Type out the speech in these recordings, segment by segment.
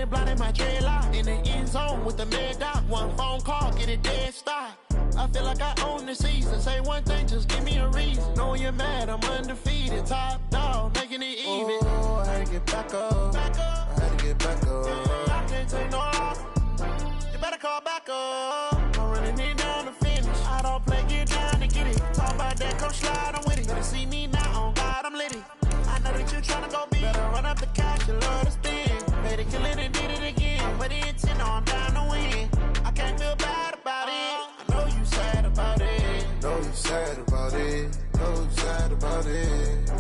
Shorty blinded my dreadlock. In the end zone with the mad dot. One phone call, get it dead stop. I feel like I own the season. Say one thing, just give me a reason. Knowing you're mad, I'm undefeated. Top dog, making it even. Oh, I had to get back up. I had to get back up. I can't take no loss. You better call back up. I'm running it down to finish. I don't play, get down to get it. Talk about that, come slide, I'm with it. Better see me now, on God, I'm litty. I know that you're trying to go big. Better run up the cash, you love to spin. Made it, kill it, and did it again. But the intent, no, I'm down to win. I can't feel bad about it. I know you sad about it. Know you sad about it. Know you sad about it.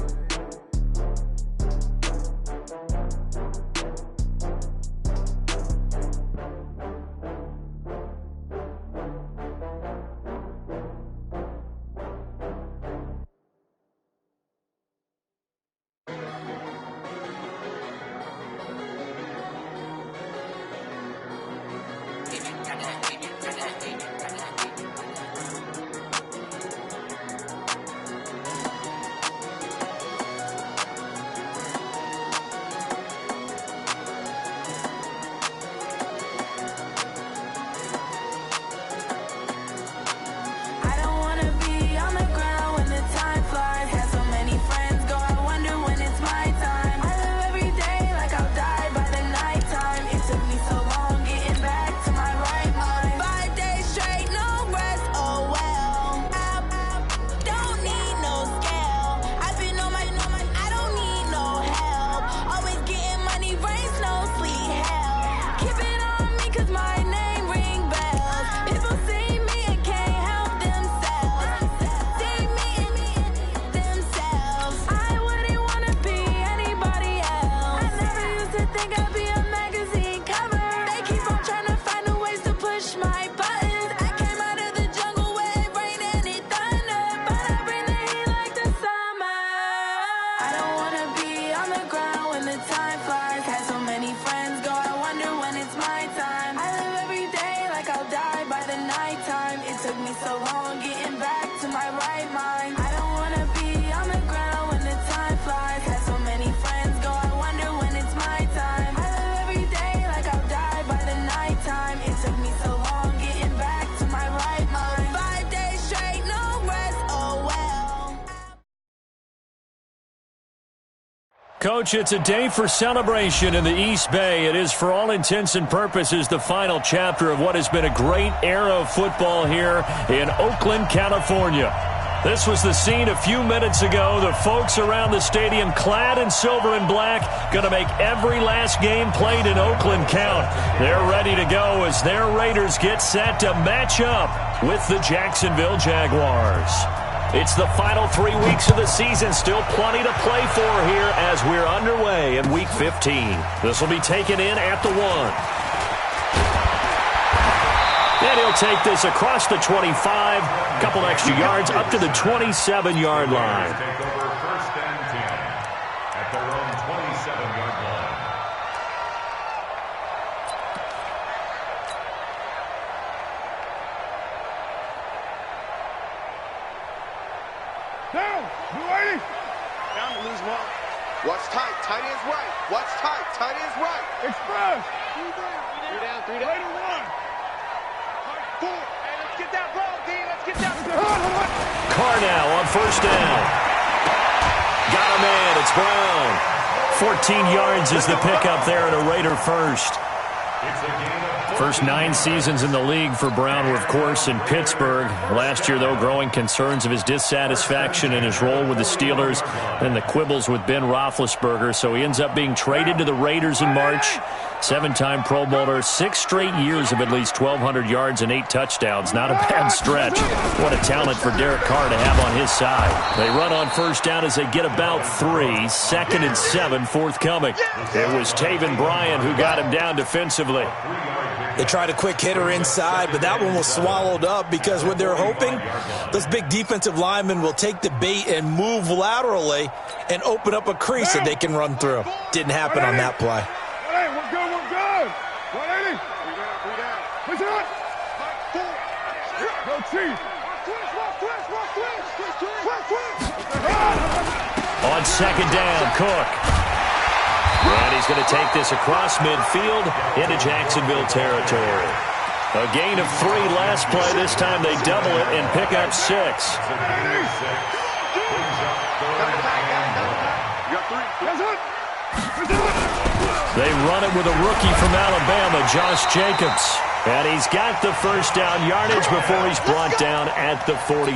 Coach, it's a day for celebration in the East Bay. It is, for all intents and purposes, the final chapter of what has been a great era of football here in Oakland, California. This was the scene a few minutes ago. The folks around the stadium clad in silver and black, going to make every last game played in Oakland count. They're ready to go as their Raiders get set to match up with the Jacksonville Jaguars. It's the final 3 weeks of the season. Still plenty to play for here as we're underway in Week 15. This will be taken in at the 1. And he'll take this across the 25. Couple extra yards up to the 27-yard line. Take over first and 10 at their own 27-yard line. Down! You ready? Down to lose one. Watch tight. Tight ends right. Watch tight. Tight ends right. Express. Three down. Play to one. Four. Hey, let's get that ball, D. Let's get that ball. Carr now on first down. Got a man. It's Brown. 14 yards is the pickup there at a Raider first. First 9 seasons in the league for Brown were, of course, in Pittsburgh. Last year, though, growing concerns of his dissatisfaction in his role with the Steelers and the quibbles with Ben Roethlisberger. So he ends up being traded to the Raiders in March. 7-time Pro Bowler, 6 straight years of at least 1,200 yards and 8 touchdowns. Not a bad stretch. What a talent for Derek Carr to have on his side. They run on first down as they get about 3. 2nd and 7 forthcoming. It was Taven Bryan who got him down defensively. They tried a quick hitter inside, but that one was swallowed up because what they're hoping, those big defensive linemen will take the bait and move laterally and open up a crease that they can run through. Didn't happen on that play. Hey, we're good, we're good. 180. Push it up. Go, Chief. On second down, Cook. And he's going to take this across midfield into Jacksonville territory. A gain of 3 last play. This time they double it and pick up 6. They run it with a rookie from Alabama, Josh Jacobs. And he's got the first down yardage before he's brought down at the 42.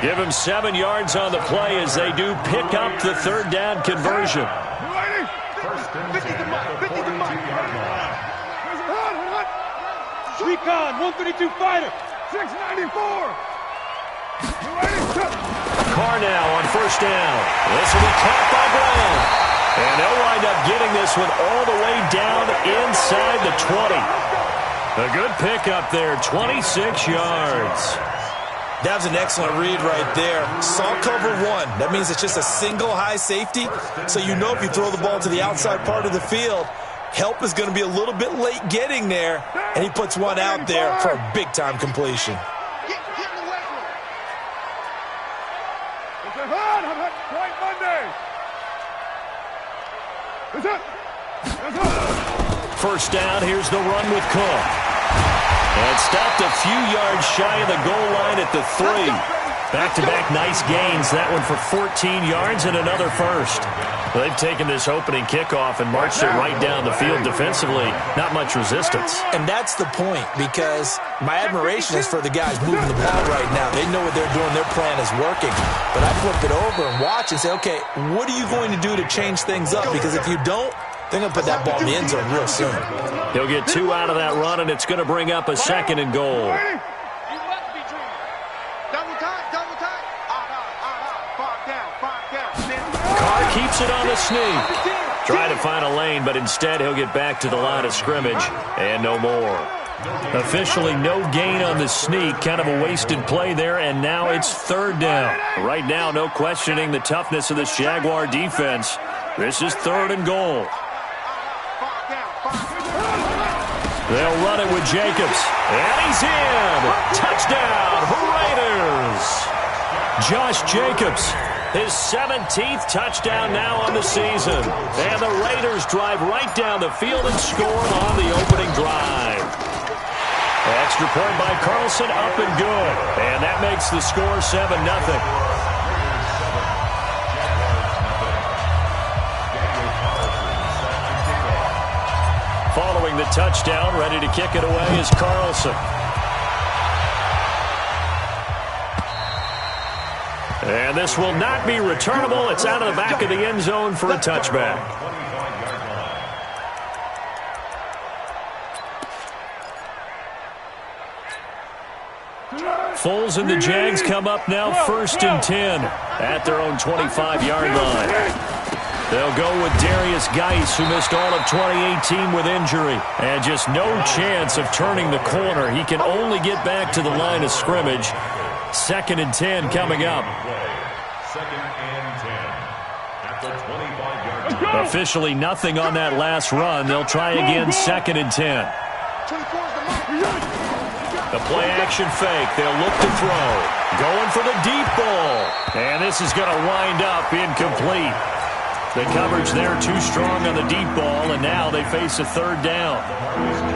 Give him 7 yards on the play as they do pick up the third down conversion. Recon, 132 fighter. 694. Carr now on first down. This will be caught by Brown. And they'll wind up getting this one all the way down inside the 20. A good pickup there, 26 yards. That was an excellent read right there. Saw cover 1. That means it's just a single high safety. So you know if you throw the ball to the outside part of the field, help is going to be a little bit late getting there. And he puts one out there for a big-time completion. First down, here's the run with Cook. And stopped a few yards shy of the goal line at the 3. Back-to-back nice gains. That one for 14 yards and another first. They've taken this opening kickoff and marched it right down the field defensively. Not much resistance. And that's the point, because my admiration is for the guys moving the ball right now. They know what they're doing. Their plan is working. But I flip it over and watch and say, okay, what are you going to do to change things up? Because if you don't, they're going to put that ball in the end zone real soon. He'll get 2 out of that run, and it's going to bring up a 2nd and goal. Carr keeps it on the sneak. Try to find a lane, but instead he'll get back to the line of scrimmage, and no more. Officially no gain on the sneak. Kind of a wasted play there, and now it's 3rd down. Right now, no questioning the toughness of this Jaguar defense. This is 3rd and goal. They'll run it with Jacobs. And he's in! Touchdown, Raiders! Josh Jacobs, his 17th touchdown now on the season. And the Raiders drive right down the field and score on the opening drive. Extra point by Carlson, up and good. And that makes the score 7-0. Following the touchdown, ready to kick it away is Carlson. And this will not be returnable. It's out of the back of the end zone for a touchback. Foles and the Jags come up now 1st and 10 at their own 25-yard line. They'll go with Darius Geis, who missed all of 2018 with injury. And just no chance of turning the corner. He can only get back to the line of scrimmage. 2nd and 10 coming up. 2nd and 10 at the 25-yard line. Officially nothing on that last run. They'll try again 2nd and 10. The play-action fake. They'll look to throw. Going for the deep ball. And this is going to wind up incomplete. The coverage there too strong on the deep ball, and now they face a 3rd down.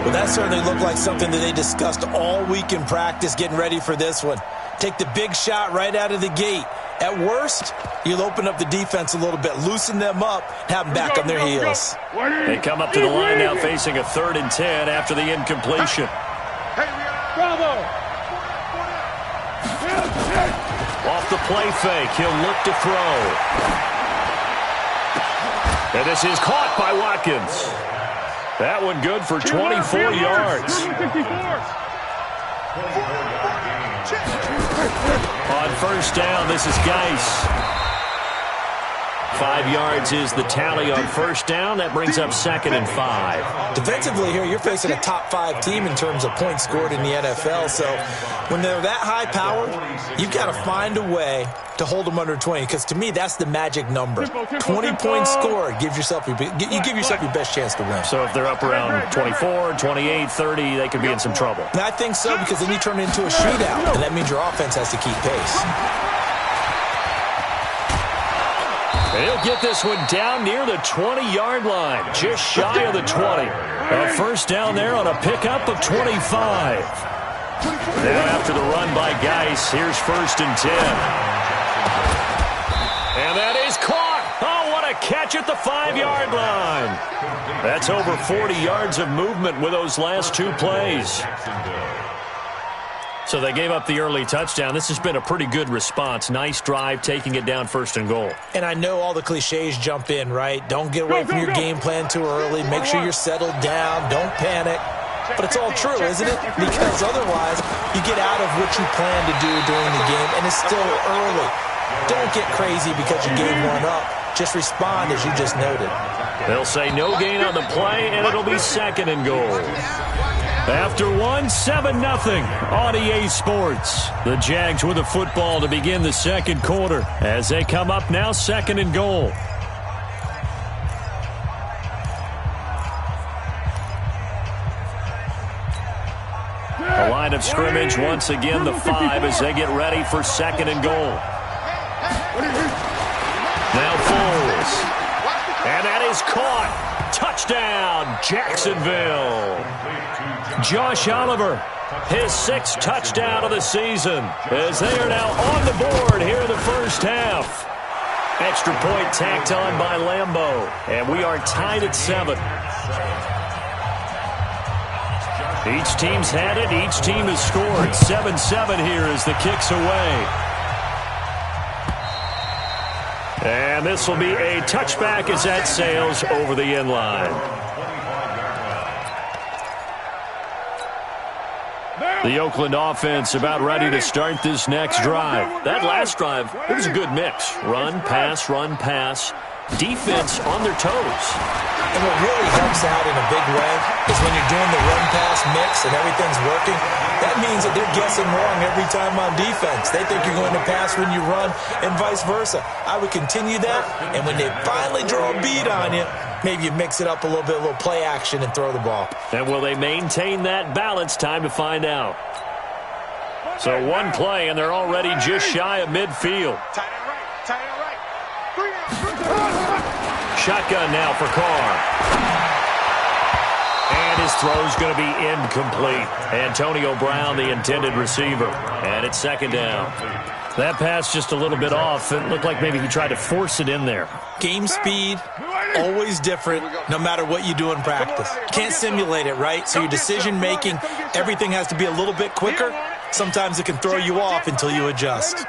Well, that certainly looked like something that they discussed all week in practice, getting ready for this one. Take the big shot right out of the gate. At worst, you'll open up the defense a little bit, loosen them up, have them back on their heels. They come up to the line now facing a 3rd and 10 after the incompletion. Bravo! Off the play fake, he'll look to throw. And this is caught by Watkins. That one good for 24 yards. On first down, this is Geis. 5 yards is the tally on first down. That brings up 2nd and 5. Defensively here, you're facing a top 5 team in terms of points scored in the NFL. So when they're that high powered, you've got to find a way to hold them under 20. Because to me, that's the magic number. 20 points scored gives yourself you give yourself your best chance to win. So if they're up around 24, 28, 30, they could be in some trouble. And I think so, because then you turn it into a shootout, and that means your offense has to keep pace. He'll get this one down near the 20-yard line, just shy of the 20. A first down there on a pickup of 25. Now after the run by Geis, here's 1st and 10. And that is caught. Oh, what a catch at the 5-yard line. That's over 40 yards of movement with those last 2 plays. So they gave up the early touchdown. This has been a pretty good response. Nice drive, taking it down 1st and goal. And I know all the cliches jump in, right? Don't get away from your game plan too early. Make sure you're settled down. Don't panic. But it's all true, isn't it? Because otherwise, you get out of what you plan to do during the game, and it's still early. Don't get crazy because you gave one up. Just respond as you just noted. They'll say no gain on the play, and it'll be 2nd and goal. After 7-0 on EA Sports. The Jags with the football to begin the 2nd quarter as they come up now 2nd and goal. The line of scrimmage once again the 5 as they get ready for 2nd and goal. Now Foles. And that is caught. Touchdown, Jacksonville. Josh Oliver, his 6th touchdown of the season, as they are now on the board here in the first half. Extra point tacked on by Lambeau, and we are tied at 7. Each team's had it. Each team has scored. 7-7 here as the kick's away. And this will be a touchback as that sails over the end line. The Oakland offense about ready to start this next drive. That last drive, it was a good mix. Run, pass, defense on their toes. And what really helps out in a big way is when you're doing the run-pass mix and everything's working, that means that they're guessing wrong every time on defense. They think you're going to pass when you run and vice versa. I would continue that, and when they finally draw a bead on you, maybe you mix it up a little bit, a little play action, and throw the ball. And will they maintain that balance? Time to find out. So one play, and they're already just shy of midfield. Tight end right. Shotgun now for Carr. And his throw's going to be incomplete. Antonio Brown, the intended receiver. And it's 2nd down. That pass just a little bit off. It looked like maybe he tried to force it in there. Game speed, always different, no matter what you do in practice. Can't simulate it, right? So your decision-making, everything has to be a little bit quicker. Sometimes it can throw you off until you adjust.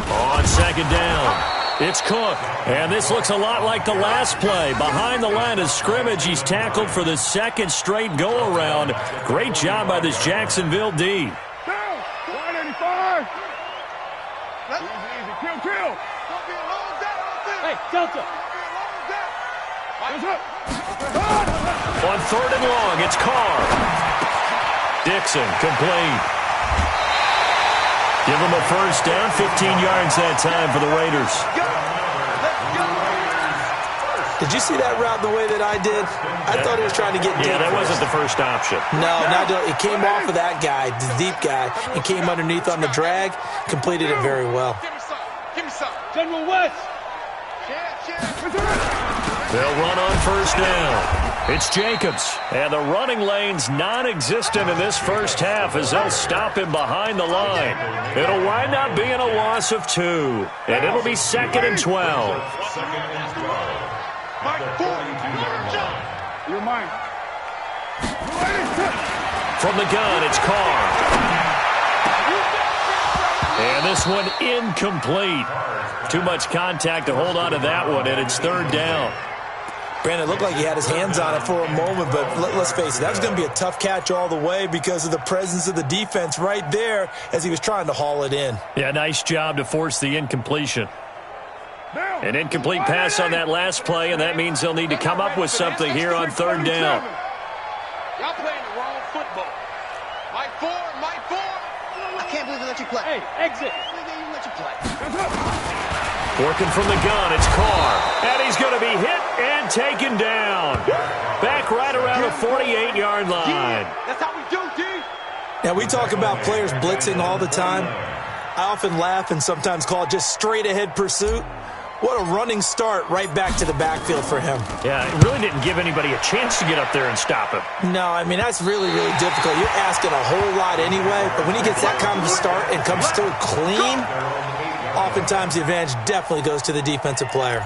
On 2nd down, it's Cook. And this looks a lot like the last play. Behind the line of scrimmage, he's tackled for the 2nd straight go-around. Great job by this Jacksonville D. 185. Easy. Kill. Hey, Delta. On 3rd and long, it's Carr. Dixon, complete. Give him a first down, 15 yards that time for the Raiders. Did you see that route the way that I did? I thought he was trying to get deep. Yeah, that wasn't the first option. No, it came off of that guy, the deep guy, and came underneath on the drag, completed it very well. Give me some. General West. They'll run on first down. It's Jacobs, and the running lane's non-existent in this first half as they'll stop him behind the line. It'll wind up being a loss of 2, and it'll be 2nd and 12. You're mine. From the gun, it's Carr. And this one incomplete. Too much contact to hold on to that one, and it's 3rd down. Brandon, it looked like he had his hands on it for a moment, but let's face it, that was going to be a tough catch all the way because of the presence of the defense right there as he was trying to haul it in. Yeah, nice job to force the incompletion. An incomplete pass on that last play, and that means they'll need to come up with something here on 3rd down. Y'all playing the wrong football. Mike 4. I can't believe they let you play. Hey, exit. I can't believe they let you play. Working from the gun, it's Carr. And he's going to be hit and taken down. Back right around the 48-yard line. That's how we do, D. Now, we talk about players blitzing all the time. I often laugh and sometimes call it just straight-ahead pursuit. What a running start right back to the backfield for him. Yeah, it really didn't give anybody a chance to get up there and stop him. No, I mean, that's really, really difficult. You're asking a whole lot anyway, but when he gets that kind of a start and comes through clean, oftentimes the advantage definitely goes to the defensive player.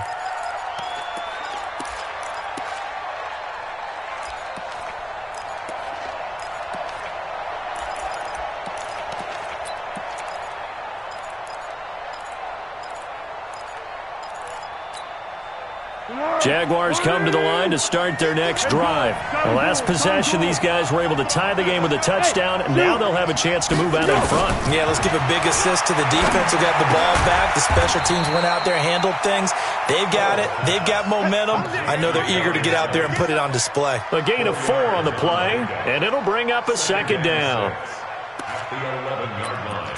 Jaguars come to the line to start their next drive. The last possession, these guys were able to tie the game with a touchdown. Now they'll have a chance to move out in front. Yeah, let's give a big assist to the defense who got the ball back. The special teams went out there, handled things. They've got it. They've got momentum. I know they're eager to get out there and put it on display. A gain of 4 on the play, and it'll bring up a second down. At the 11-yard line.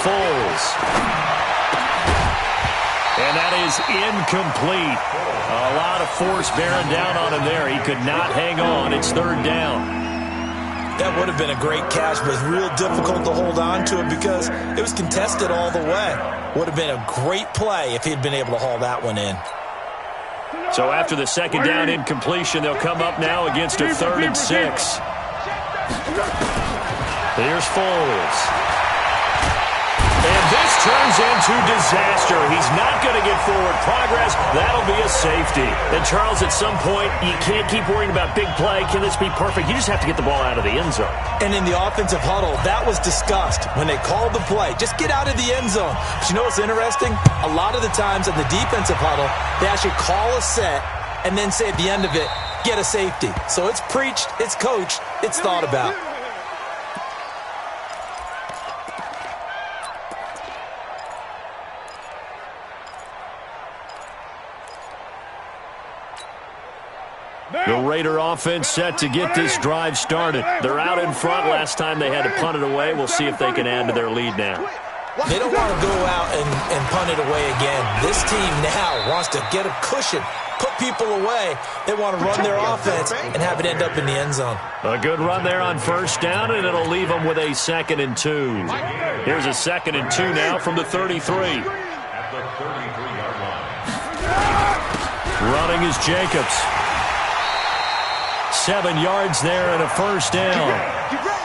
Foles. And that is incomplete. A lot of force bearing down on him there. He could not hang on. It's third down. That would have been a great catch, but it's real difficult to hold on to it because it was contested all the way. Would have been a great play if he'd been able to haul that one in. So after the second down incompletion, they'll come up now against a 3rd and 6. Here's Foles. And this turns into disaster. He's not going to get forward progress. That'll be a safety. And, Charles, at some point, you can't keep worrying about big play. Can this be perfect? You just have to get the ball out of the end zone. And in the offensive huddle, that was discussed when they called the play. Just get out of the end zone. But you know what's interesting? A lot of the times in the defensive huddle, they actually call a set and then say at the end of it, get a safety. So it's preached, it's coached, it's thought about. The Raider offense set to get this drive started. They're out in front. Last time they had to punt it away. We'll see if they can add to their lead now. They don't want to go out and punt it away again. This team now wants to get a cushion, put people away. They want to run their offense and have it end up in the end zone. A good run there on first down, and it'll leave them with a 2nd and 2. Here's a 2nd and 2 now from the 33. At the 33-yard line. Running is Jacobs. 7 yards there and a first down.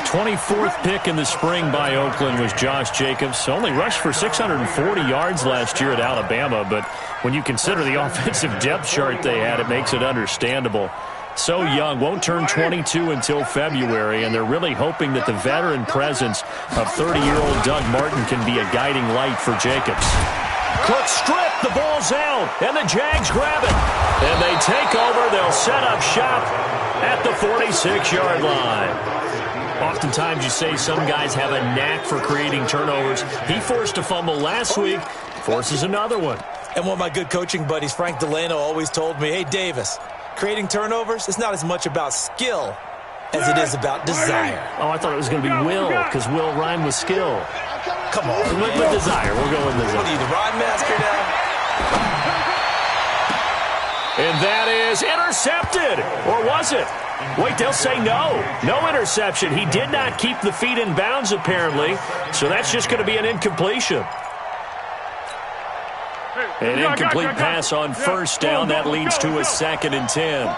24th pick in the spring by Oakland was Josh Jacobs. Only rushed for 640 yards last year at Alabama, but when you consider the offensive depth chart they had, it makes it understandable. So young, won't turn 22 until February, and they're really hoping that the veteran presence of 30-year-old Doug Martin can be a guiding light for Jacobs. Quick strip, the ball's out, and the Jags grab it. And they take over, they'll set up shop at the 46-yard line. Oftentimes you say some guys have a knack for creating turnovers. He forced a fumble last week, forces another one. And one of my good coaching buddies, Frank Delano, always told me, hey, Davis, creating turnovers is not as much about skill as it is about desire. Oh, I thought it was going to be will, because will rhyme with skill. Come on. With desire. We'll go with desire. What are you, the rhyme master now? And that is intercepted. Or was it? Wait, they'll say no. No interception. He did not keep the feet in bounds, apparently. So that's just going to be an incompletion. An incomplete pass on first down. That leads to a 2nd and 10.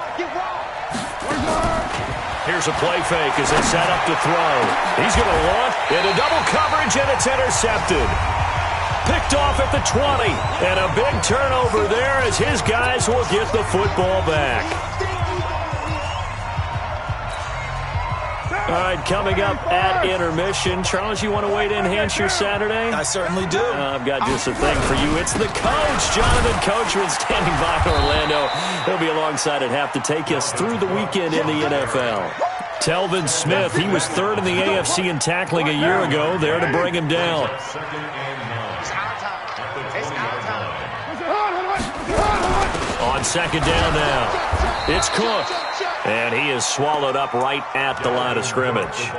Here's a play fake as they set up to throw. He's going to launch into double coverage, and it's intercepted. Picked off at the 20, and a big turnover there as his guys will get the football back. All right, coming up at intermission. Charles, you want to wait to enhance your Saturday? I certainly do. I've got just a thing for you. It's the coach, Jonathan Coachman, standing by Orlando. He'll be alongside at half to take us through the weekend in the NFL. Telvin Smith, he was 3rd in the AFC in tackling a year ago, there to bring him down. On second down now, it's Cook. And he is swallowed up right at the line of scrimmage.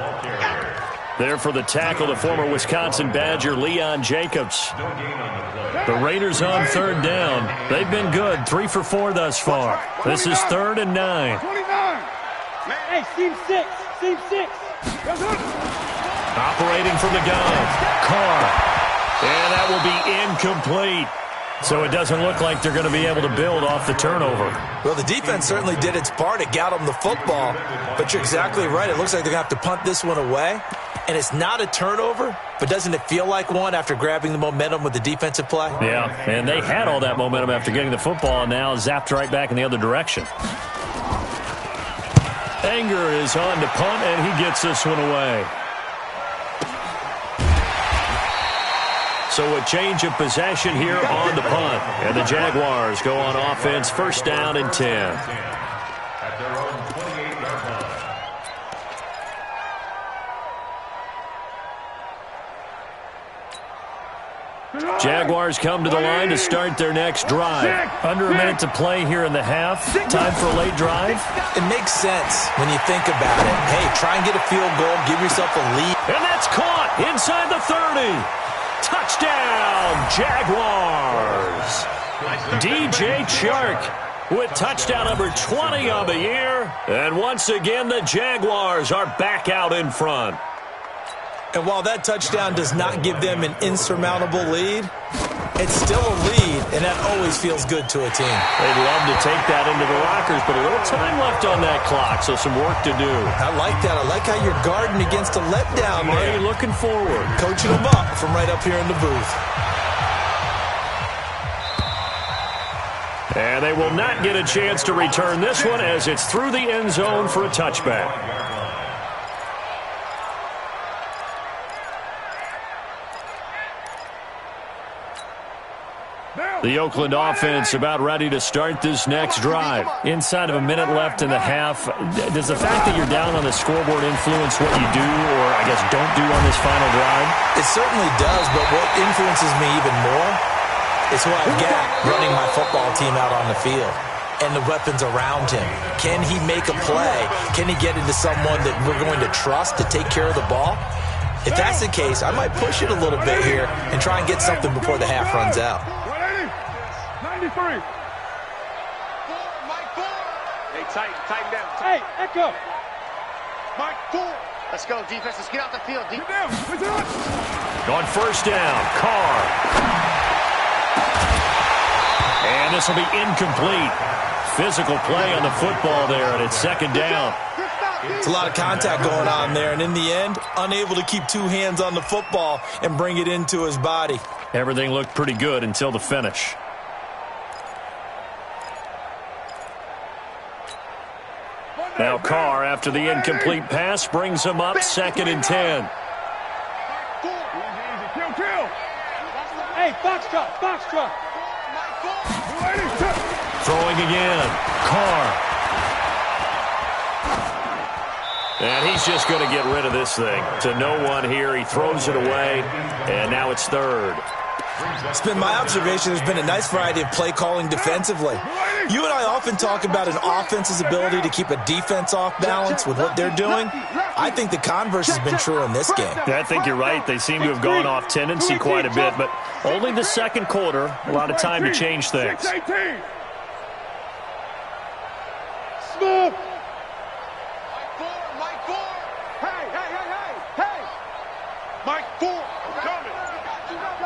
There for the tackle, the former Wisconsin Badger, Leon Jacobs. The Raiders on third down. They've been good, 3 for 4 thus far. This is 3rd and 9. 29. Hey, seam 6. Seam 6. Operating from the gun, Carr. And that will be incomplete. So it doesn't look like they're going to be able to build off the turnover. Well, the defense certainly did its part. It got them the football. But you're exactly right. It looks like they're going to have to punt this one away. And it's not a turnover, but doesn't it feel like one after grabbing the momentum with the defensive play? Yeah, and they had all that momentum after getting the football, and now zapped right back in the other direction. Anger is on to punt, and he gets this one away. So a change of possession here on the punt. And the Jaguars go on offense, 1st down and 10. At their own 28-yard line. Jaguars come to the line to start their next drive. Under a minute to play here in the half. Time for a late drive. It makes sense when you think about it. Hey, try and get a field goal, give yourself a lead. And that's caught inside the 30. Touchdown, Jaguars. DJ Chark with touchdown number 20 on the year. And once again, the Jaguars are back out in front. And while that touchdown does not give them an insurmountable lead, it's still a lead, and that always feels good to a team. They'd love to take that into the lockers, but a little time left on that clock, so some work to do. I like that. I like how you're guarding against a letdown there. Already looking forward. Coaching them up from right up here in the booth. And they will not get a chance to return this one as it's through the end zone for a touchback. The Oakland offense about ready to start this next drive. Inside of a minute left in the half, does the fact that you're down on the scoreboard influence what you do or, I guess, don't do on this final drive? It certainly does, but what influences me even more is who I've got running my football team out on the field and the weapons around him. Can he make a play? Can he get into someone that we're going to trust to take care of the ball? If that's the case, I might push it a little bit here and try and get something before the half runs out. 93. Mike 4. Hey, tighten down. Hey, Echo. Mike 4. Let's go, defense. Let's get out the field. Get down. Push it up. On 1st down, Carr. And this will be incomplete. Physical play on the football there, and it's 2nd down. It's a lot of contact going on there, and in the end, unable to keep 2 hands on the football and bring it into his body. Everything looked pretty good until the finish. Now Carr, after the incomplete pass, brings him up 2nd and 10. Kill. Hey, Foxtrot. Throwing again. Carr. And he's just going to get rid of this thing. To no one here. He throws it away, and now it's 3rd. It's been my observation there's been a nice variety of play calling defensively. You and I often talk about an offense's ability to keep a defense off balance with what they're doing. I think the converse has been true in this game. I think you're right. They seem to have gone off tendency quite a bit, but only the 2nd quarter. A lot of time to change things. Smooth. Mike 4. Hey. Mike 4. Coming.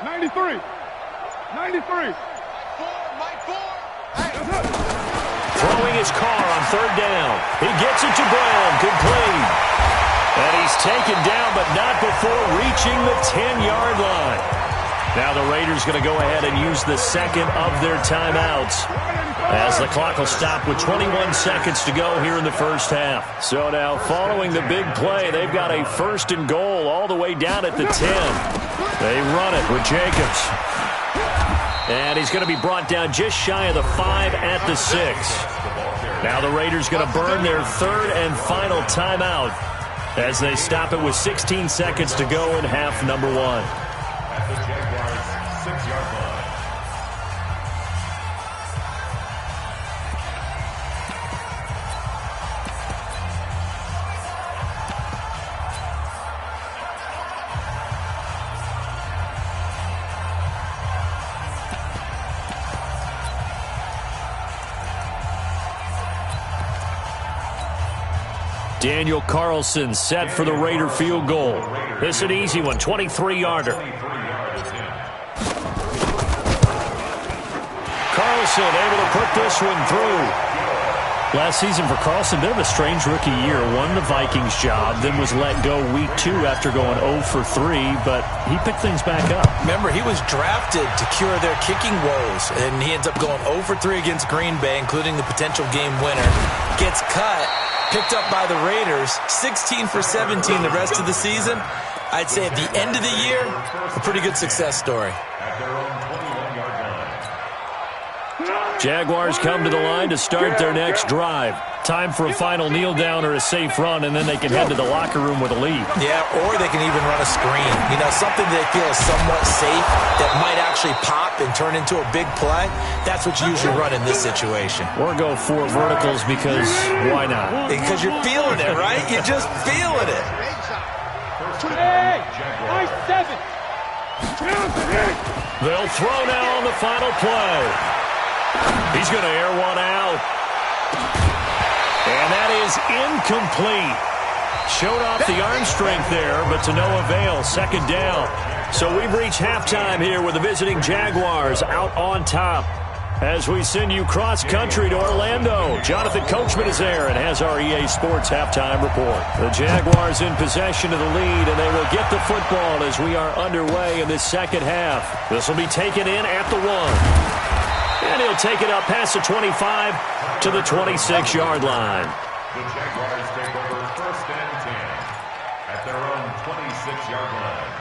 93. Mike 4. Throwing his Carr on 3rd down. He gets it to Brown, complete. And he's taken down, but not before reaching the 10-yard line. Now the Raiders going to go ahead and use the 2nd of their timeouts as the clock will stop with 21 seconds to go here in the 1st half. So now following the big play, they've got a 1st and goal all the way down at the 10. They run it with Jacobs. And he's going to be brought down just shy of the 5 at the 6. Now the Raiders going to burn their 3rd and final timeout as they stop it with 16 seconds to go in half number 1. At the Jaguars' 6-yard line. Daniel Carlson set for the Raider field goal. This is an easy one, 23-yarder. Carlson able to put this one through. Last season for Carlson, bit of a strange rookie year. Won the Vikings job, then was let go week 2 after going 0 for 3, but he picked things back up. Remember, he was drafted to cure their kicking woes, and he ends up going 0 for 3 against Green Bay, including the potential game winner. Gets cut, picked up by the Raiders, 16 for 17 the rest of the season. I'd say at the end of the year, a pretty good success story. Jaguars come to the line to start their next drive. Time for a final kneel down or a safe run, and then they can head to the locker room with a lead. Yeah, or they can even run a screen. You know, something they feel is somewhat safe that might actually pop and turn into a big play. That's what you usually run in this situation. Or go 4 verticals because why not? Because you're feeling it, right? You're just feeling it. Hey, nice 7. They'll throw now on the final play. He's going to air one out. And that is incomplete. Showed off the arm strength there, but to no avail. Second down. So we've reached halftime here with the visiting Jaguars out on top. As we send you cross-country to Orlando, Jonathan Coachman is there and has our EA Sports halftime report. The Jaguars in possession of the lead, and they will get the football as we are underway in this second half. This will be taken in at the 1. And he'll take it up past the 25 to the 26-yard line. The Jaguars take over 1st and 10 at their own 26-yard line.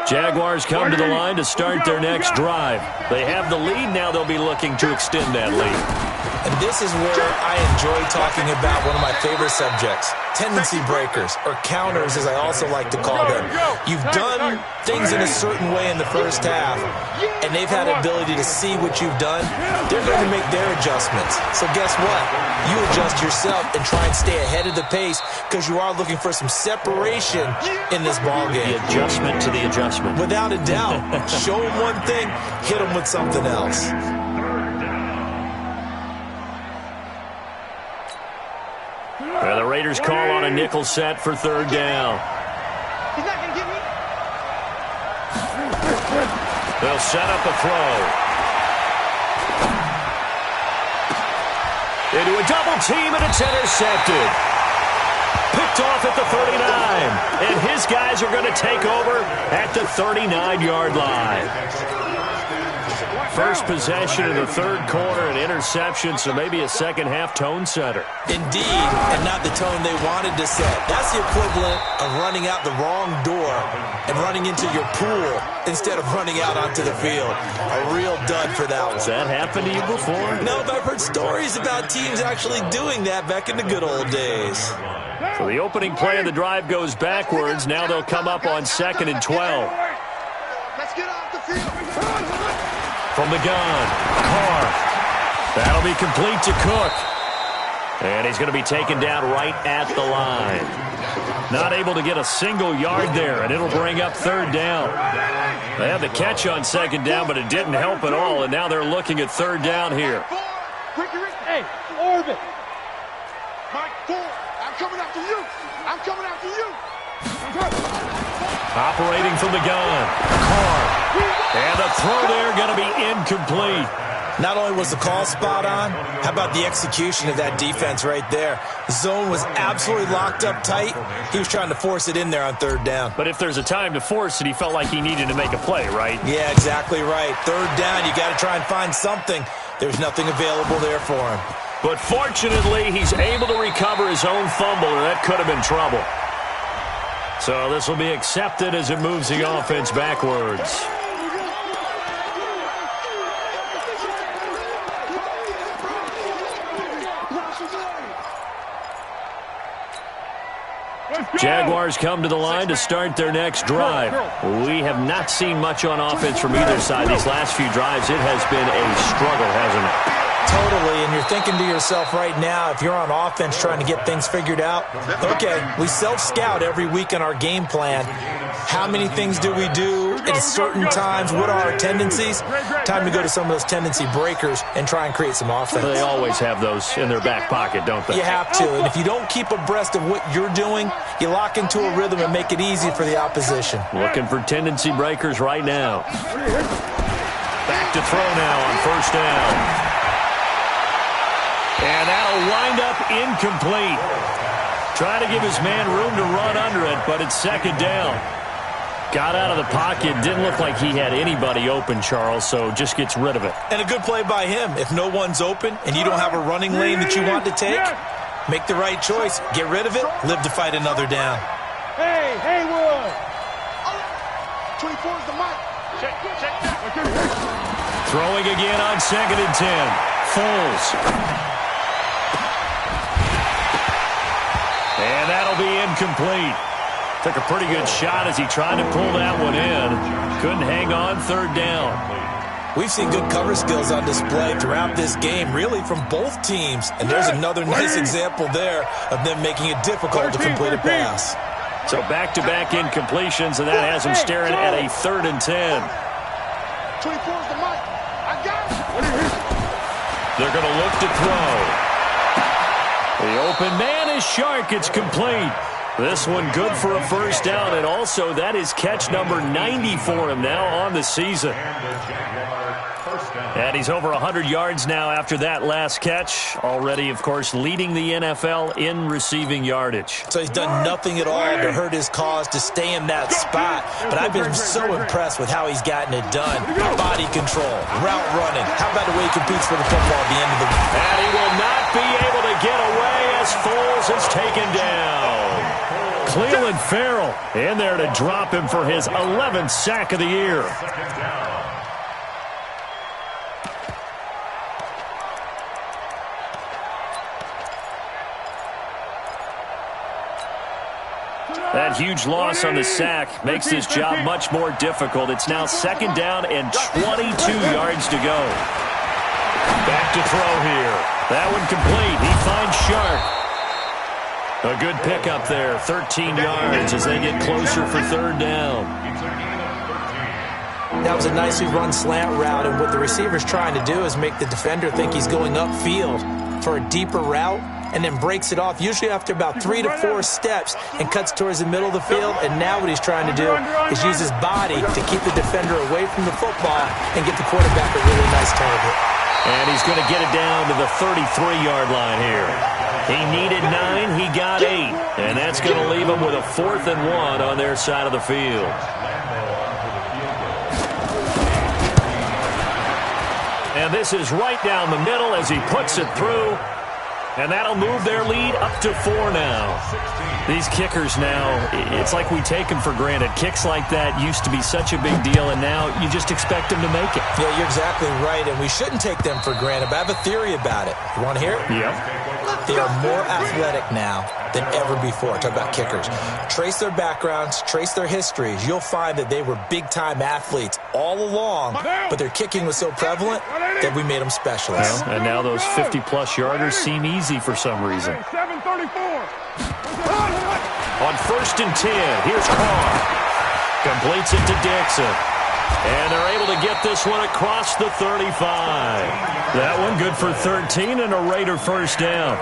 Jaguars come to the line to start their next drive. They have the lead. Now they'll be looking to extend that lead. And this is where I enjoy talking about one of my favorite subjects, tendency breakers, or counters as I also like to call them. You've done things in a certain way in the first half, and they've had the ability to see what you've done. They're going to make their adjustments. So guess what? You adjust yourself and try and stay ahead of the pace because you are looking for some separation in this ballgame. The adjustment to the adjustment. Without a doubt. Show them one thing, hit them with something else. The Raiders call on a nickel set for 3rd down. He's not going to get me. They'll set up a throw. Into a double team, and it's intercepted. Picked off at the 39. And his guys are going to take over at the 39-yard line. First possession in the 3rd quarter, an interception, so maybe a second-half tone setter. Indeed, and not the tone they wanted to set. That's the equivalent of running out the wrong door and running into your pool instead of running out onto the field. A real dud for that one. Has that happened to you before? No, but I've heard stories about teams actually doing that back in the good old days. So the opening play of the drive goes backwards. Now they'll come up on 2nd and 12. Let's get off the field. From the gun, Carr. That'll be complete to Cook. And he's going to be taken down right at the line. Not able to get a single yard there, and it'll bring up 3rd down. They had the catch on 2nd down, but it didn't help at all, and now they're looking at 3rd down here. Hey, Orbit. Mike 4, I'm coming after you. I'm coming after you. Operating from the gun, Carr. And the throw there going to be incomplete. Not only was the call spot on, how about the execution of that defense right there? The zone was absolutely locked up tight. He was trying to force it in there on 3rd down. But if there's a time to force it, he felt like he needed to make a play, right? Yeah, exactly right. 3rd down, you got to try and find something. There's nothing available there for him. But fortunately, he's able to recover his own fumble, or that could have been trouble. So this will be accepted as it moves the offense backwards. Jaguars come to the line to start their next drive. We have not seen much on offense from either side. These last few drives, it has been a struggle, hasn't it? Totally, and you're thinking to yourself right now, if you're on offense trying to get things figured out, okay, we self-scout every week in our game plan. How many things do we do at certain times, what are our tendencies? Time to go to some of those tendency breakers and try and create some offense. They always have those in their back pocket, don't they? You have to, and if you don't keep abreast of what you're doing, you lock into a rhythm and make it easy for the opposition. Looking for tendency breakers right now. Back to throw now on first down. And that'll wind up incomplete. Trying to give his man room to run under it, but it's second down. Got out of the pocket. Didn't look like he had anybody open, Charles, so just gets rid of it. And a good play by him. If no one's open and you don't have a running lane that you want to take, make the right choice. Get rid of it. Live to fight another down. Hey, Haywood! 24's the mic. Check. Throwing again on 2nd and 10. Foles. And that'll be incomplete. Took a pretty good shot as he tried to pull that one in. Couldn't hang on third down. We've seen good cover skills on display throughout this game, really from both teams. And there's another nice example there of them making it difficult to complete a pass. So back-to-back incompletions, and that has him staring at a 3rd and 10. 24's the mic. I got it. They're going to look to throw. The open man is Shark. It's complete. This one good for a first down, and also that is catch number 90 for him now on the season. And he's over 100 yards now after that last catch. Already, of course, leading the NFL in receiving yardage. So he's done nothing at all to hurt his cause to stay in that spot. But I've been so impressed with how he's gotten it done. Body control, route running. How about the way he competes for the football at the end of the week? And he will not be able to get away as Foles is taken down. Cleveland Farrell in there to drop him for his 11th sack of the year. That huge loss on the sack makes this job much more difficult. It's now 2nd down and 22 yards to go. Back to throw here. That one complete. He finds Sharp. A good pickup there. 13 yards as they get closer for 3rd down. That was a nicely run slant route, and what the receiver's trying to do is make the defender think he's going upfield for a deeper route, and then breaks it off, usually after about 3 to 4 steps, and cuts towards the middle of the field. And now what he's trying to do is use his body to keep the defender away from the football and get the quarterback a really nice target. And he's going to get it down to the 33-yard line here. He needed 9, he got 8. And that's going to leave him with a 4th and 1 on their side of the field. And this is right down the middle as he puts it through. And that'll move their lead up to 4 now. These kickers now, it's like we take them for granted. Kicks like that used to be such a big deal, and now you just expect them to make it. Yeah, you're exactly right, and we shouldn't take them for granted, but I have a theory about it. You want to hear it? Yep. They are more athletic now than ever before. Talk about kickers. Trace their backgrounds, trace their histories. You'll find that they were big-time athletes all along, but their kicking was so prevalent that we made them specialists. Well, and now those 50-plus yarders seem easy for some reason. 7:34. On 1st and 10, here's Carr. Completes it to Dixon. And they're able to get this one across the 35. That one good for 13 and a Raider first down.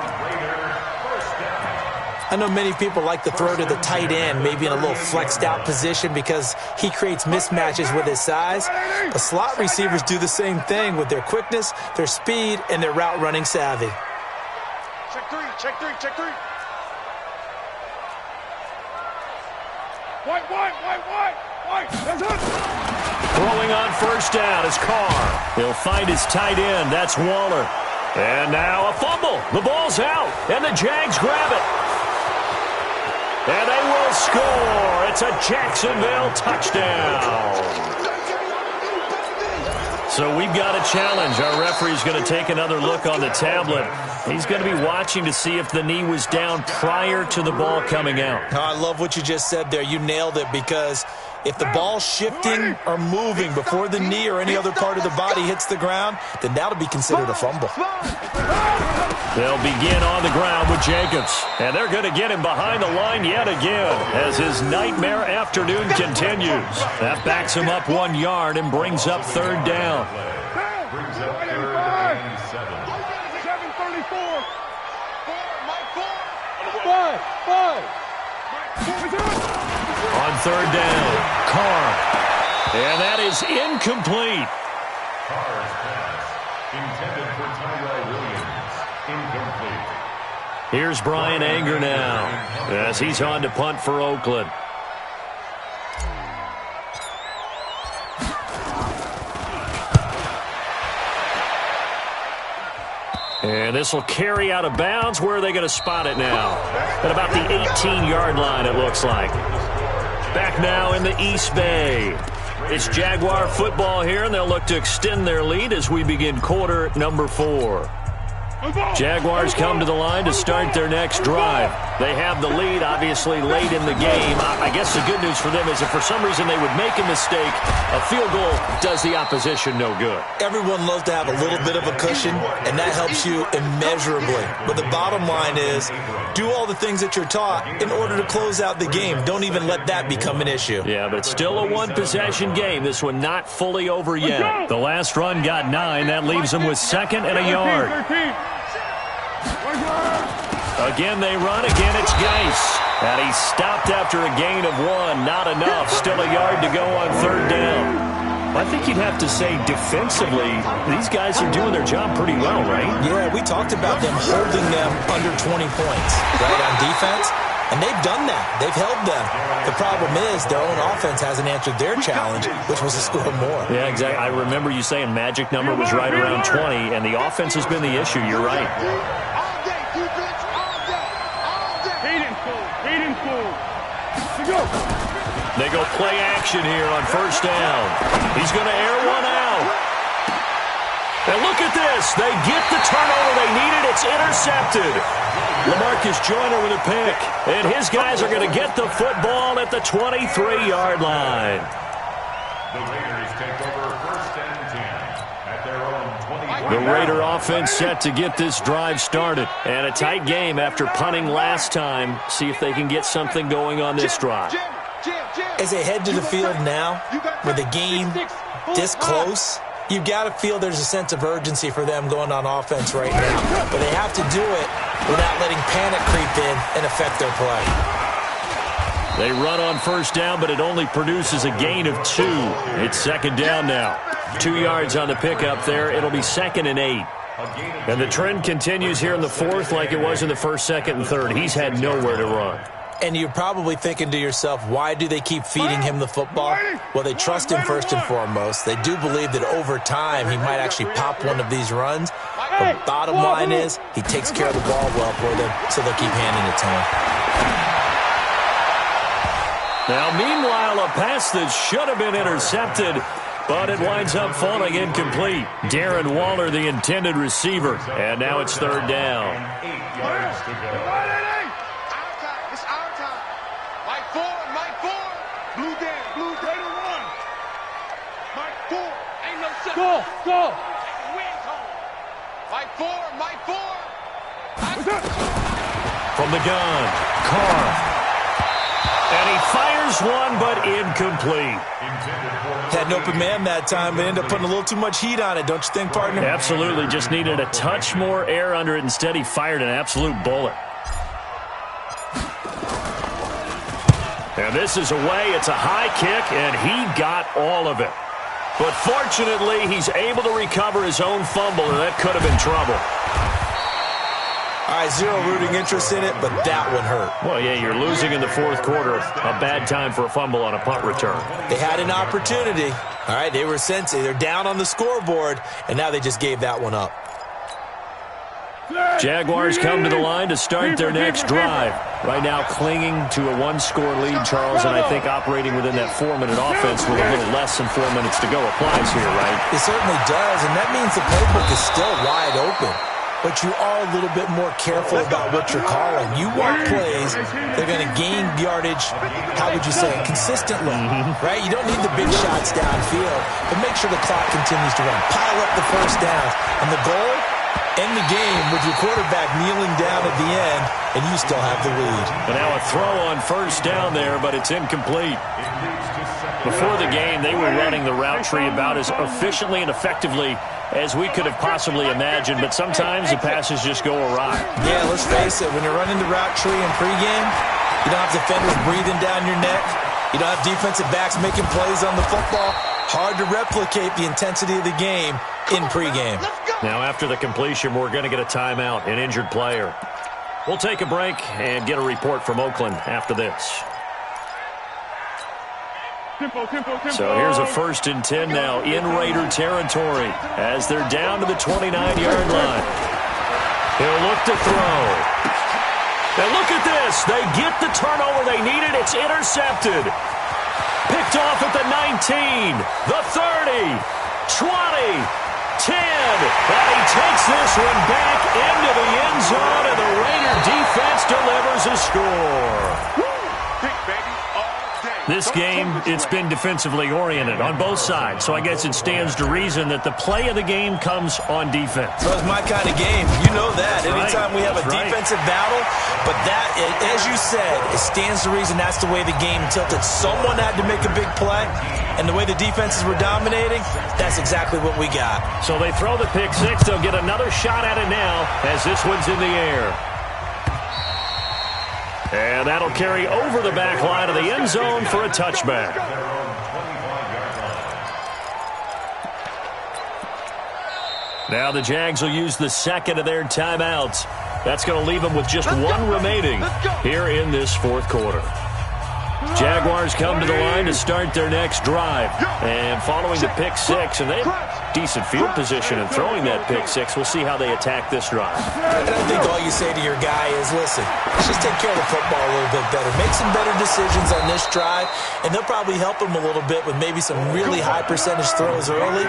I know many people like to throw to the tight end, maybe in a little flexed out position because he creates mismatches with his size. The slot receivers do the same thing with their quickness, their speed, and their route running savvy. Check 3, check 3, check 3. White. That's it. Throwing on first down is Carr. He'll find his tight end. That's Waller. And now a fumble. The ball's out, and the Jags grab it. And they will score. It's a Jacksonville touchdown. So we've got a challenge. Our referee's going to take another look on the tablet. He's going to be watching to see if the knee was down prior to the ball coming out. I love what you just said there. You nailed it because If the ball's shifting or moving before the knee or any other part of the body hits the ground, then that'll be considered a fumble. They'll begin on the ground with Jacobs. And they're going to get him behind the line yet again as his nightmare afternoon continues. That backs him up 1 yard and brings up third down. Brings up third and 7. 7:34. On third down, Carr. And that is incomplete. Carr's pass intended for Tyrell Williams. Incomplete. Here's Brian Anger now as he's on to punt for Oakland. And this will carry out of bounds. Where are they going to spot it now? At about the 18-yard line, it looks like. Back now in the East Bay. It's Jaguar football here, and they'll look to extend their lead as we begin quarter number 4. Jaguars come to the line to start their next drive. They have the lead, obviously, late in the game. I guess the good news for them is if for some reason they would make a mistake, a field goal does the opposition no good. Everyone loves to have a little bit of a cushion, and that helps you immeasurably. But the bottom line is, do all the things that you're taught in order to close out the game. Don't even let that become an issue. Yeah, but it's still a one-possession game. This one not fully over yet. The last run got 9. That leaves them with 2nd and a yard. Again, they run. Again, it's Geis. And he stopped after a gain of 1. Not enough. Still a yard to go on third down. I think you'd have to say defensively, these guys are doing their job pretty well, right? Yeah, we talked about them holding them under 20 points, right, on defense. And they've done that. They've held them. The problem is their own offense hasn't answered their challenge, which was to score more. Yeah, exactly. I remember you saying magic number was right around 20, and the offense has been the issue. You're right. They go play action here on first down. He's going to air one out. And look at this. They get the turnover they needed. It's intercepted. LaMarcus Joyner with a pick. And his guys are going to get the football at the 23-yard line. The Raiders take over first and 10 at their own 20. The Raider offense set to get this drive started. And a tight game after punting last time. See if they can get something going on this drive. As they head to the field now, with the game this close, you've got to feel there's a sense of urgency for them going on offense right now. But they have to do it without letting panic creep in and affect their play. They run on first down, but it only produces a gain of 2. It's second down now. 2 yards on the pickup there. It'll be 2nd and 8. And the trend continues here in the 4th like it was in the 1st, 2nd, and 3rd. He's had nowhere to run. And you're probably thinking to yourself, why do they keep feeding him the football? Well, they trust him first and foremost. They do believe that over time he might actually pop one of these runs. The bottom line is he takes care of the ball well for them, so they'll keep handing it to him. Now, meanwhile, a pass that should have been intercepted, but it winds up falling incomplete. Darren Waller, the intended receiver, and now it's third down. 8 yards to go. Go! Mike 4. From the gun, Carr. And he fires one, but incomplete. Had an open man that time, but ended up putting a little too much heat on it, don't you think, partner? Absolutely. Just needed a touch more air under it. Instead, he fired an absolute bullet. And this is away. It's a high kick, and he got all of it. But fortunately, he's able to recover his own fumble, and that could have been trouble. All right, zero rooting interest in it, but that one hurt. Well, yeah, you're losing in the 4th quarter. A bad time for a fumble on a punt return. They had an opportunity. All right, they were sensitive. They're down on the scoreboard, and now they just gave that one up. Jaguars come to the line to start their next drive. Right now clinging to a 1-score lead, Charles, and I think operating within that 4-minute offense with a little less than 4 minutes to go applies here, right? It certainly does, and that means the playbook is still wide open. but you are a little bit more careful about what you're calling. You want plays that are going to gain yardage, how would you say, consistently, right? You don't need the big shots downfield, but make sure the clock continues to run. Pile up the first downs. And the goal, end the game with your quarterback kneeling down at the end, and you still have the lead. And now a throw on first down there, but it's incomplete. Before the game, they were running the route tree about as efficiently and effectively as we could have possibly imagined, but sometimes the passes just go awry. Yeah, let's face it, when you're running the route tree in pregame, you don't have defenders breathing down your neck. You don't have defensive backs making plays on the football. Hard to replicate the intensity of the game in pregame. Now after the completion, we're going to get a timeout, an injured player. We'll take a break and get a report from Oakland after this. So here's a 1st and 10 now in Raider territory as they're down to the 29-yard line. He'll look to throw. And look at this. They get the turnover they needed. It's intercepted. Picked off at the 19, the 30, 20, 10. And he takes this one back into the end zone, and the Raider defense delivers a score. This game, it's been defensively oriented on both sides, so I guess it stands to reason that the play of the game comes on defense. Well, it's my kind of game. You know that. Anytime we have a defensive battle, but that, as you said, it stands to reason that's the way the game tilted. Someone had to make a big play, and the way the defenses were dominating, that's exactly what we got. So they throw the pick six. They'll get another shot at it now as this one's in the air. And that'll carry over the back line of the end zone for a touchback. Now the Jags will use the second of their timeouts. That's going to leave them with just one remaining here in this fourth quarter. Jaguars come to the line to start their next drive. And following the pick six, and they have decent field position in throwing that pick six. We'll see how they attack this drive. And I think all you say to your guy is, listen, let's just take care of the football a little bit better. Make some better decisions on this drive, and they'll probably help him a little bit with maybe some really high percentage throws early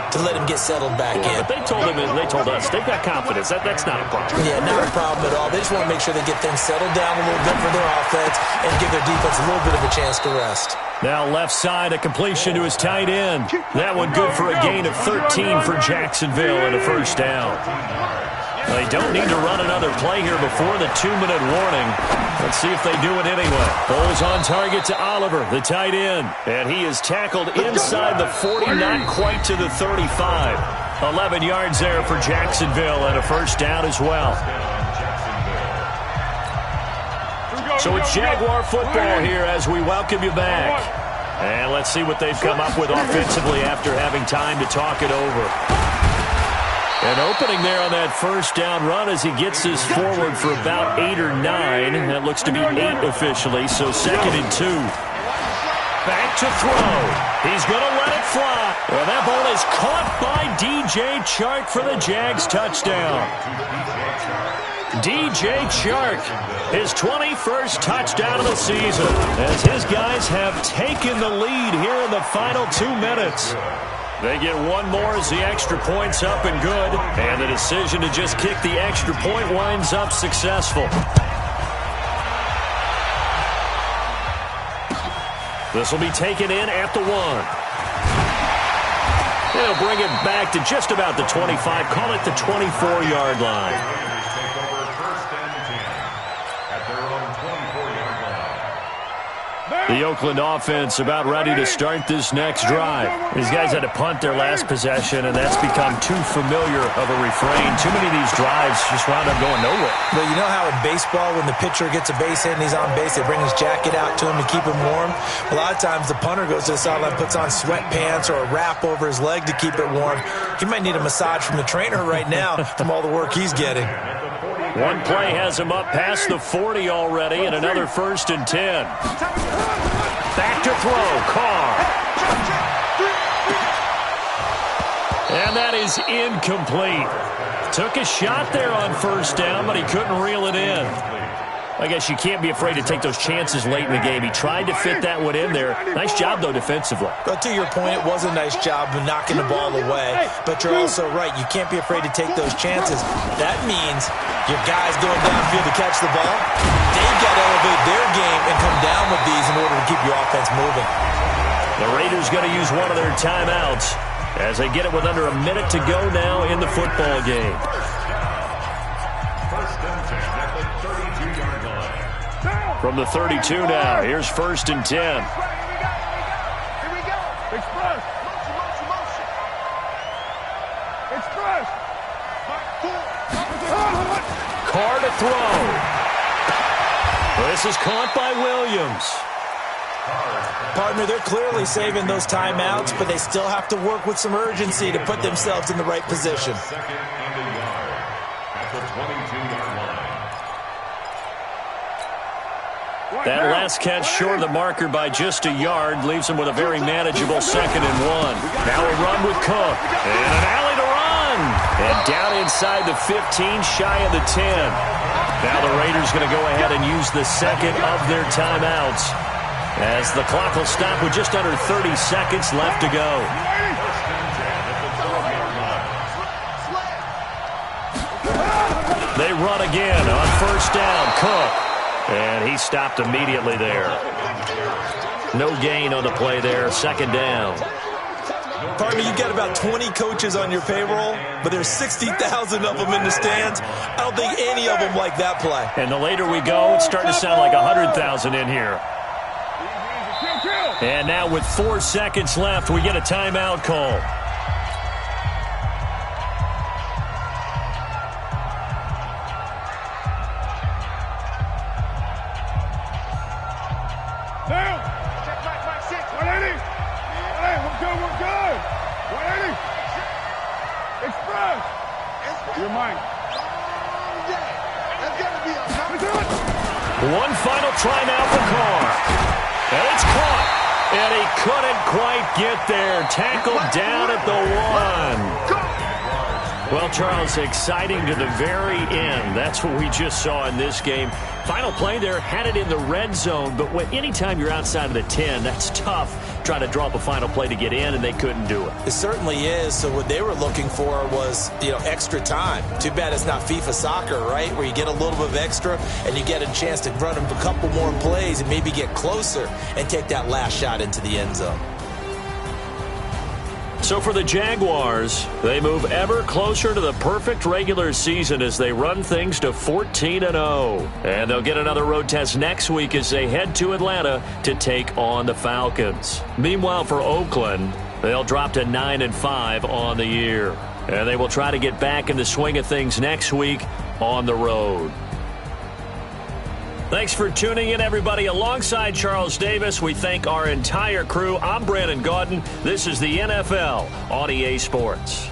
to let him get settled back in. But they told him, and they told us, they've got confidence. That's not a problem. Yeah, not a problem at all. They just want to make sure they get things settled down a little bit for their offense and give their defense a little bit of a chance to rest. Now left side, a completion to his tight end. That one good for a gain of 13 for Jacksonville and a first down. They don't need to run another play here before the 2-minute warning. Let's see if they do it anyway. Bowles on target to Oliver, the tight end. And he is tackled inside the 40, not quite to the 35. 11 yards there for Jacksonville and a first down as well. So it's Jaguar football here as we welcome you back. And let's see what they've come up with offensively after having time to talk it over. An opening there on that first down run as he gets this forward for about 8 or 9. That looks to be 8 officially, so 2nd and 2. Back to throw. He's going to let it fly. Well, that ball is caught by DJ Chark for the Jags touchdown. DJ Chark, his 21st touchdown of the season, as his guys have taken the lead here in the final 2 minutes. They get one more as the extra point's up and good, and the decision to just kick the extra point winds up successful. This will be taken in at the 1. They'll bring it back to just about the 25, call it the 24-yard line. The Oakland offense about ready to start this next drive. These guys had to punt their last possession, and that's become too familiar of a refrain. Too many of these drives just wound up going nowhere. But you know how in baseball, when the pitcher gets a base hit and he's on base, they bring his jacket out to him to keep him warm? A lot of times the punter goes to the sideline, puts on sweatpants or a wrap over his leg to keep it warm. He might need a massage from the trainer right now from all the work he's getting. One play has him up past the 40 already, and another 1st and 10. Back to throw, Carr. And that is incomplete. Took a shot there on first down, but he couldn't reel it in. I guess you can't be afraid to take those chances late in the game. He tried to fit that one in there. Nice job, though, defensively. But to your point, it was a nice job of knocking the ball away. But you're also right. You can't be afraid to take those chances. That means your guys going downfield to catch the ball, they've got to elevate their game and come down with these in order to keep your offense moving. The Raiders going to use one of their timeouts as they get it with under a minute to go now in the football game. First and 10 at the 32-yard line. From the 32 now, here's 1st and 10. Here we go. Express. Motion. Express. Carr to throw. This is caught by Williams. Partner, they're clearly saving those timeouts, but they still have to work with some urgency to put themselves in the right position. Second and a yard at the 22-yard line. That last catch short of the marker by just a yard leaves them with a very manageable 2nd and 1. Now a run with Cook. And an alley to run. And down inside the 15, shy of the 10. Now the Raiders going to go ahead and use the second of their timeouts, as the clock will stop with just under 30 seconds left to go. First and 10 at the 12-yard line. They run again on 1st down. Cook. And he stopped immediately there. No gain on the play there. 2nd down. Partner, you've got about 20 coaches on your payroll, but there's 60,000 of them in the stands. I don't think any of them like that play. And the later we go, it's starting to sound like 100,000 in here. And now with 4 seconds left, we get a timeout call. Down. Check Mike 6. 180. Hey, we're good. 180. Express. You're mine. That's got to be a One final try now for Carr. And it's caught. And he couldn't quite get there. Tackled down at the 1. Well, Charles, exciting to the very end. That's what we just saw in this game. Final play there, had it in the red zone, but anytime you're outside of the 10, that's tough trying to draw up a final play to get in, and they couldn't do it. It certainly is. So what they were looking for was, extra time. Too bad it's not FIFA soccer, right, where you get a little bit of extra and you get a chance to run a couple more plays and maybe get closer and take that last shot into the end zone. So for the Jaguars, they move ever closer to the perfect regular season as they run things to 14-0. And they'll get another road test next week as they head to Atlanta to take on the Falcons. Meanwhile, for Oakland, they'll drop to 9-5 on the year. And they will try to get back in the swing of things next week on the road. Thanks for tuning in, everybody. Alongside Charles Davis, we thank our entire crew. I'm Brandon Gaudin. This is the NFL on EA Sports.